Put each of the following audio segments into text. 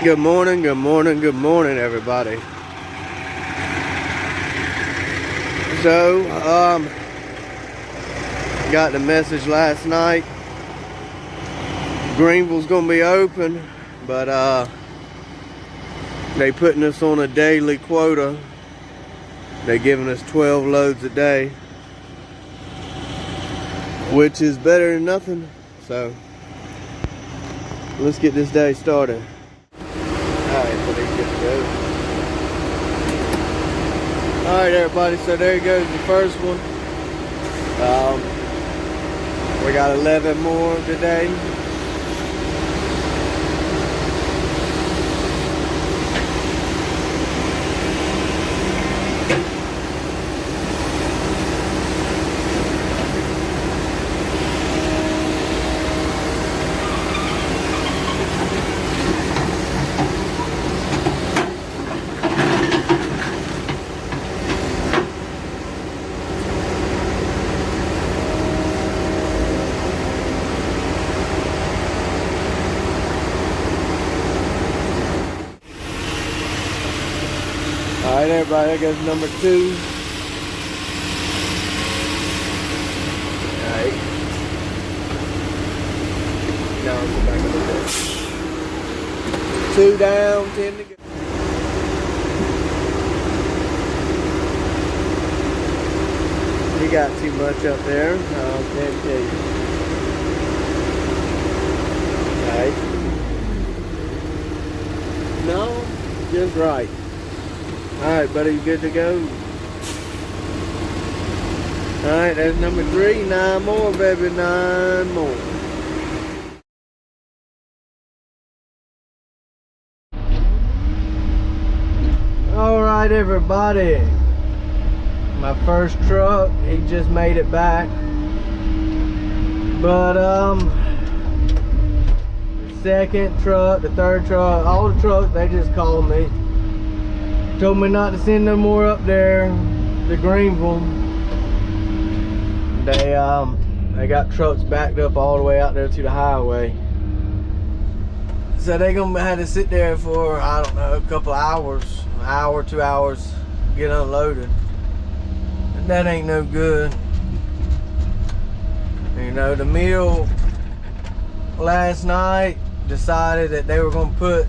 Good morning, good morning, good morning, everybody. So, got the message last night. Greenville's gonna be open, but they putting us on a daily quota. They giving us 12 loads a day, which is better than nothing. So, let's get this day started. Alright, so they good to go. Alright, everybody, so there goes the first one. We got 11 more today. Alright, everybody, there goes number 2. Alright. Now I'll go back a little bit. 2 down, 10 to go. You got too much up there. I'll tell you. Alright. No, just right. Alright, buddy, you good to go? Alright, that's number 3. 9 more, baby. 9 more. Alright, everybody. My first truck, he just made it back. But, the second truck, the third truck, all the trucks, they just called me. Told me not to send no more up there to Greenville. They got trucks backed up all the way out there to the highway. So they gonna have to sit there for, I don't know, a couple hours, an hour, 2 hours, get unloaded. And that ain't no good. You know, the mill last night decided that they were gonna put,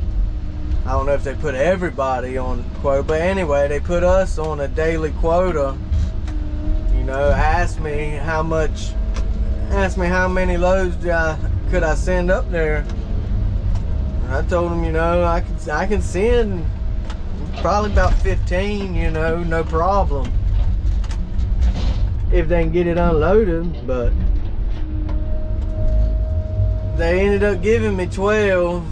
I don't know if they put everybody on quota, but anyway, they put us on a daily quota. You know, asked me how many loads could I send up there. And I told them, you know, I can send probably about 15, you know, no problem, if they can get it unloaded. But they ended up giving me 12.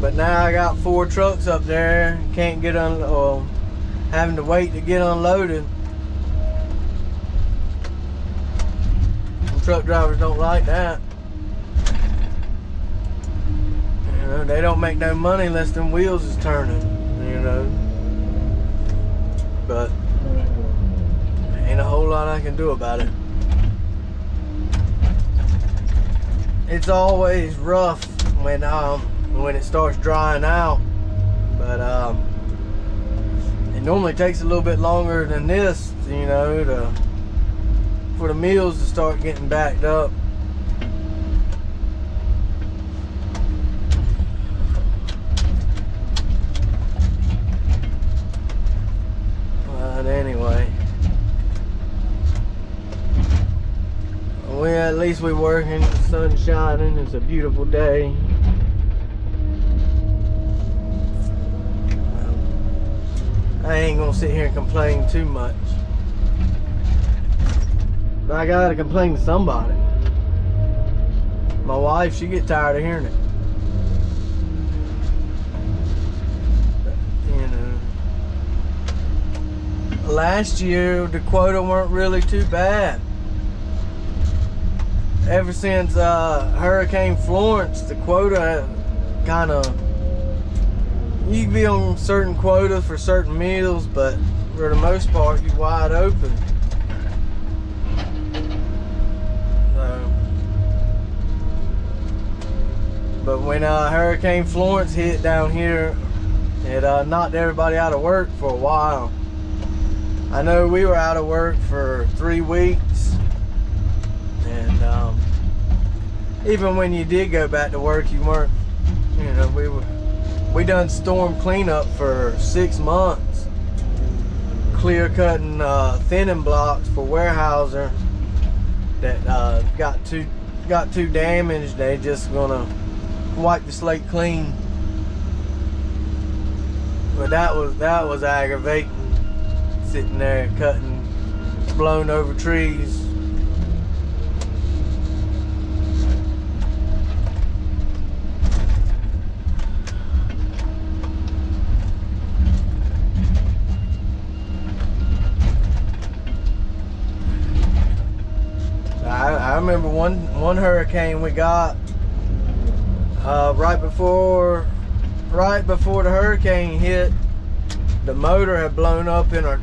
But now I got 4 trucks up there, can't get or having to wait to get unloaded. Truck drivers don't like that. You know, they don't make no money unless them wheels is turning, you know. But ain't a whole lot I can do about it. It's always rough when it starts drying out, but it normally takes a little bit longer than this, you know, for the mills to start getting backed up. But anyway, at least we're working, the sun's shining, it's a beautiful day. I ain't gonna sit here and complain too much. But I gotta complain to somebody. My wife, she get tired of hearing it. But, you know, last year the quota weren't really too bad. Ever since Hurricane Florence, the quota kind of, you can be on certain quota for certain meals, but for the most part, you're wide open. So, But when Hurricane Florence hit down here, it knocked everybody out of work for a while. I know we were out of work for 3 weeks, and even when you did go back to work, you weren't, you know, we done storm cleanup for 6 months, clear cutting thinning blocks for Weyerhaeuser that got too damaged. They just gonna wipe the slate clean. But that was aggravating, sitting there cutting blown over trees. I remember one hurricane we got right before the hurricane hit. The motor had blown up in a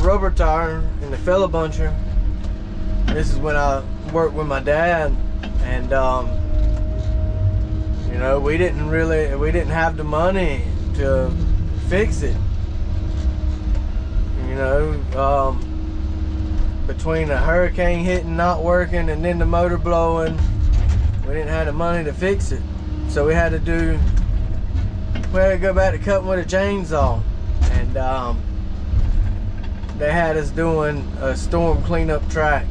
rubber tire in the fella buncher. This is when I worked with my dad, and you know, we didn't have the money to fix it. You know, between a hurricane hitting, not working, and then the motor blowing, we didn't have the money to fix it. So we had to go back to cutting with a chainsaw. And they had us doing a storm cleanup track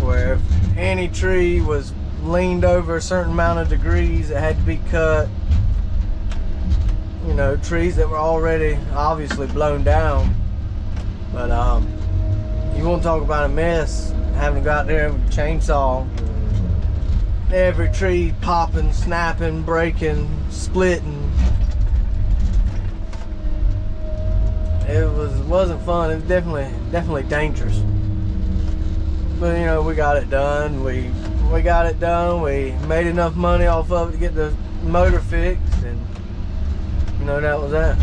where if any tree was leaned over a certain amount of degrees, it had to be cut. You know, trees that were already obviously blown down. But you want to talk about a mess, having to go out there with a chainsaw, every tree popping, snapping, breaking, splitting. It wasn't fun. It was definitely dangerous. But you know, we got it done. We got it done. We made enough money off of it to get the motor fixed, and you know, that was that.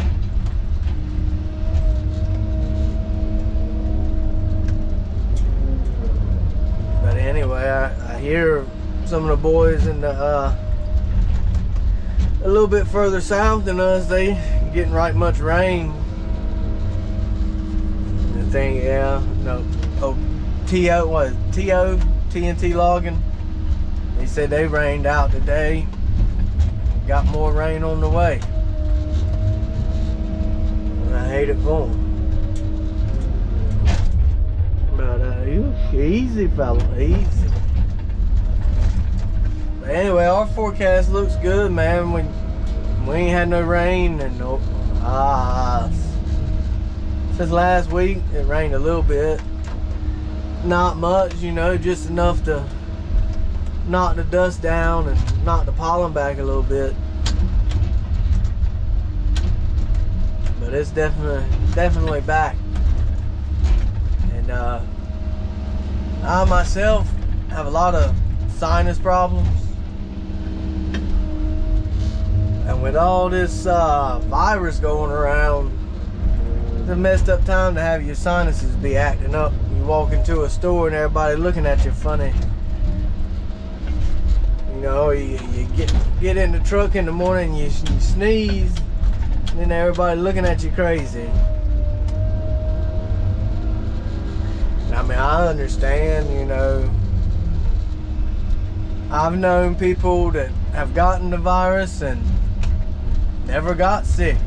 But anyway, I hear some of the boys in the a little bit further south than us, they getting right much rain. The thing, yeah, no, oh, TNT logging. They said they rained out today. Got more rain on the way. And I hate it for them. But easy, fella, easy. But anyway, our forecast looks good, man. We ain't had no rain and no. Since last week, it rained a little bit. Not much, you know, just enough to knock the dust down and knock the pollen back a little bit. But it's definitely back. And I myself have a lot of sinus problems. And with all this virus going around, it's a messed up time to have your sinuses be acting up. You walk into a store and everybody looking at you funny. You know, you get in the truck in the morning and you sneeze, and then everybody looking at you crazy. I mean, I understand, you know. I've known people that have gotten the virus and never got sick.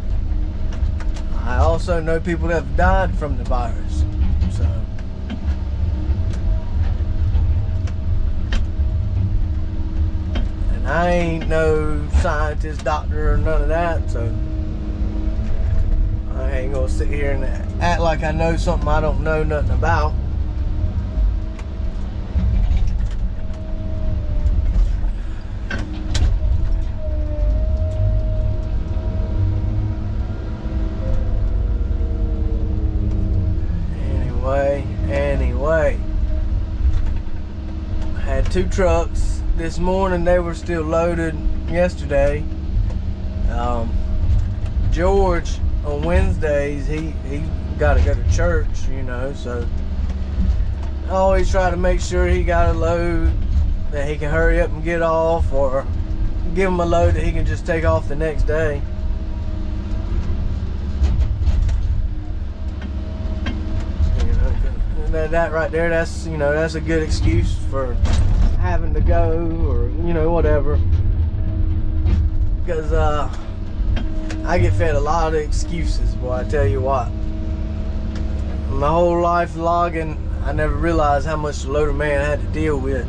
I also know people that have died from the virus. So, and I ain't no scientist, doctor, or none of that, so I ain't gonna sit here and act like I know something I don't know nothing about. Anyway, I had 2 trucks this morning. They were still loaded yesterday. George on Wednesdays, he got to go to church, you know, so I always try to make sure he got a load that he can hurry up and get off, or give him a load that he can just take off the next day. That right there, that's, you know, that's a good excuse for having to go, or, you know, whatever. Because I get fed a lot of excuses, boy, I tell you what. My whole life logging, I never realized how much the loader man had to deal with.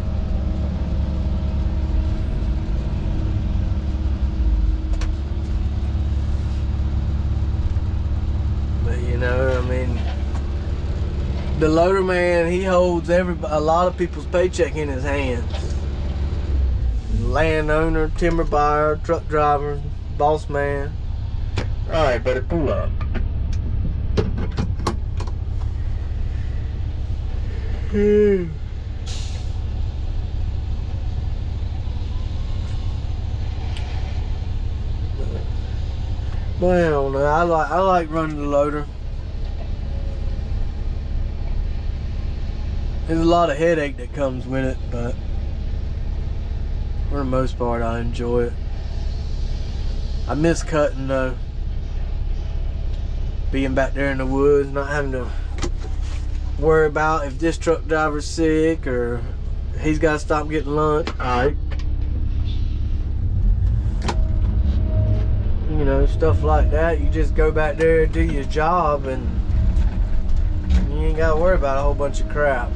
But you know, I mean, the loader man, he holds a lot of people's paycheck in his hands. Landowner, timber buyer, truck driver, boss man. All right, better pull up. Well, I like running the loader. There's a lot of headache that comes with it, but for the most part, I enjoy it. I miss cutting though. Being back there in the woods, not having to worry about if this truck driver's sick or he's got to stop getting lunch. Alright. You know, stuff like that. You just go back there and do your job, and you ain't got to worry about a whole bunch of crap.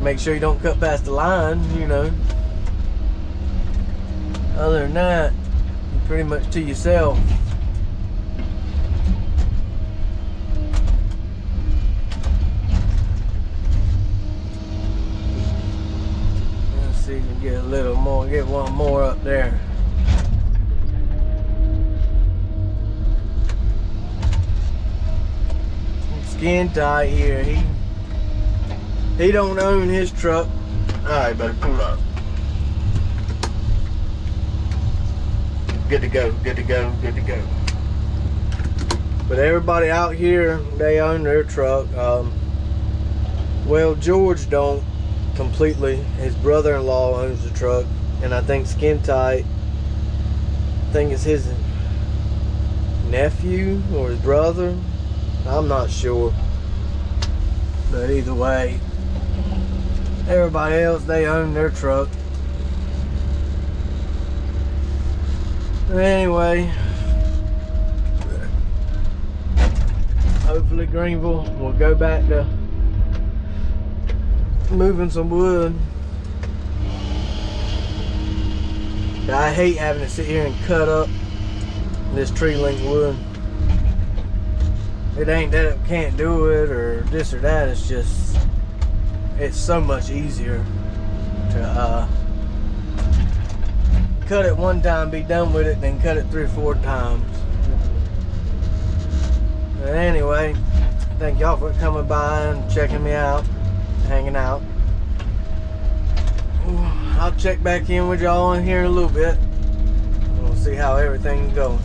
Make sure you don't cut past the line, you know. Other than that, you're pretty much to yourself. Let's see if we can get a little more, get one more up there. Skin tight here. He don't own his truck. Alright, better pull up. Good to go, good to go, good to go. But everybody out here, they own their truck. Well, George don't completely. His brother-in-law owns the truck, and I think Skin Tight, I think it's his nephew or his brother. I'm not sure. But either way, everybody else, they own their truck. Anyway, hopefully Greenville will go back to moving some wood. I hate having to sit here and cut up this tree link wood. It ain't that it can't do it or this or that, it's just, it's so much easier to cut it one time, be done with it, than cut it 3 or 4 times. But anyway, thank y'all for coming by and checking me out, hanging out. I'll check back in with y'all in here in a little bit. We'll see how everything's going.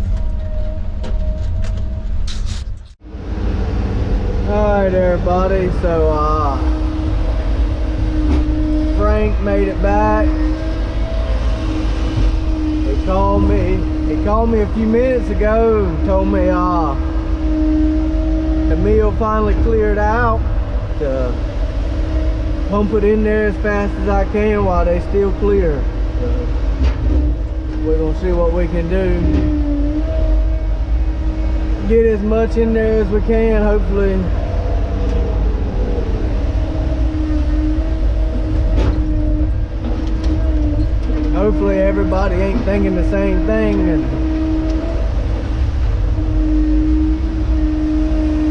Alright everybody, so Frank made it back. He called me a few minutes ago and told me the meal finally cleared out, to pump it in there as fast as I can while they still clear. So we're gonna see what we can do. Get as much in there as we can, hopefully. Hopefully everybody ain't thinking the same thing, and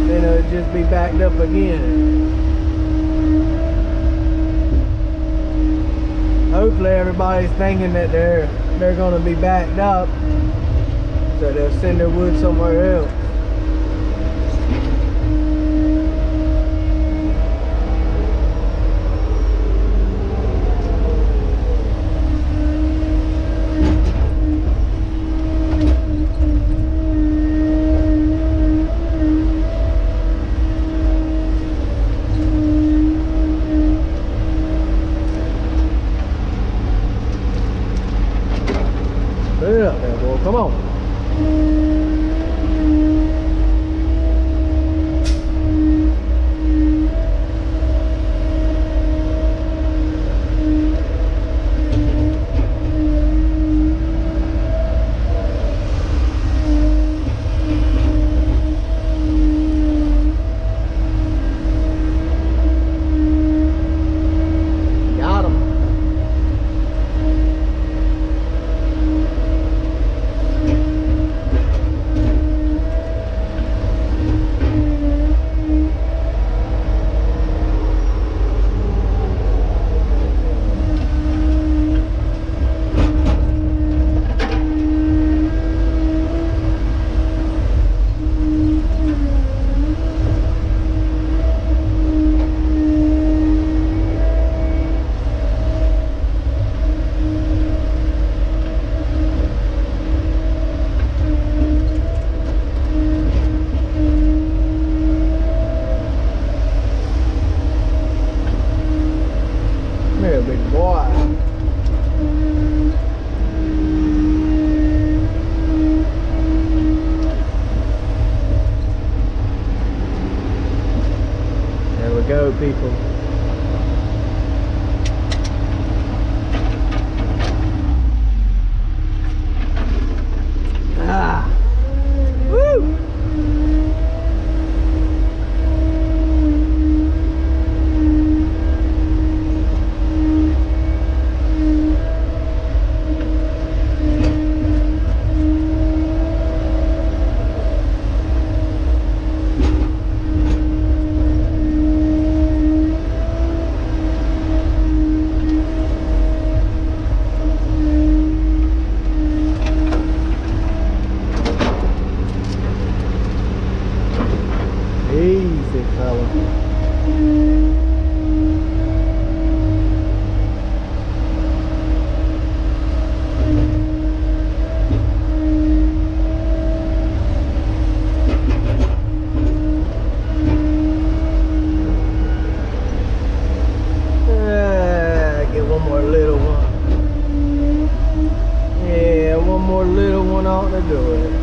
then it'll just be backed up again. Hopefully everybody's thinking that they're gonna be backed up, so they'll send their wood somewhere else. it up there, boy. Come on. Go, people. Ah. Woo. Easy, fella. Get one more little one. Yeah, one more little one ought to do it.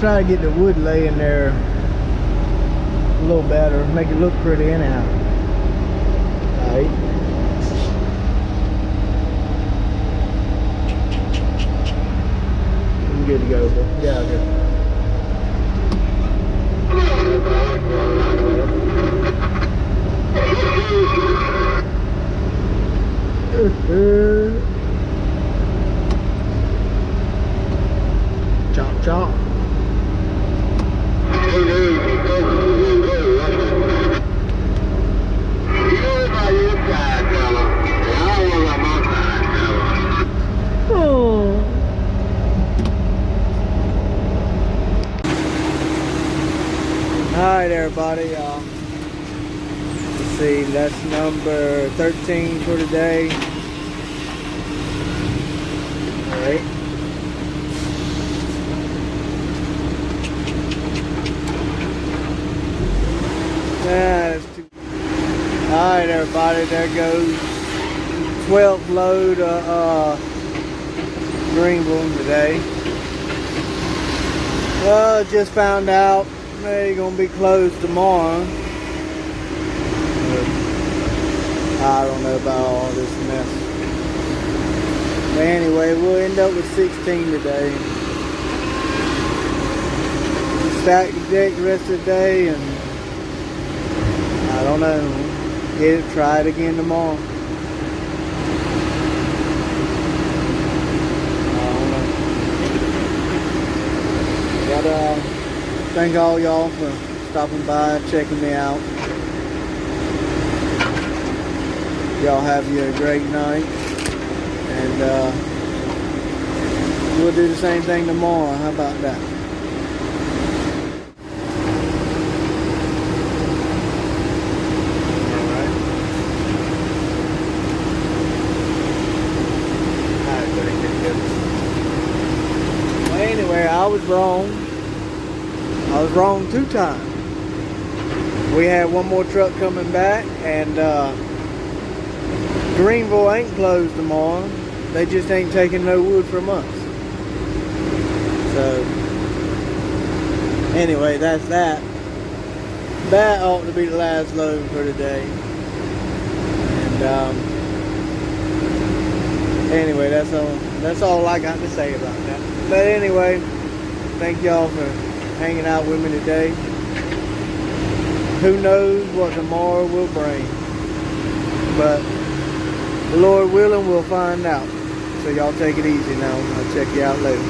Try to get the wood laying there a little better, make it look pretty anyhow. Alright. I'm good to go, bro. Get out here. Chop, chop. Alright everybody, let's see, that's number 13 for today. Alright. Alright everybody, there goes 12th load of Greenville today. Just found out they're gonna be closed tomorrow. I don't know about all this mess. But anyway, we'll end up with 16 today. stack the deck the rest of the day, and I don't know, try it again tomorrow. Gotta thank all y'all for stopping by, checking me out. Y'all have you a great night, and we'll do the same thing tomorrow. How about that? Well, anyway, I was wrong. I was wrong 2 times. We had one more truck coming back, and Greenville ain't closed tomorrow. They just ain't taking no wood from us. So, anyway, that's that. That ought to be the last load for today. And anyway, that's all I got to say about that. But anyway, thank y'all for hanging out with me today. Who knows what tomorrow will bring, but the Lord willing, we'll find out. So y'all take it easy now. I'll check you out later.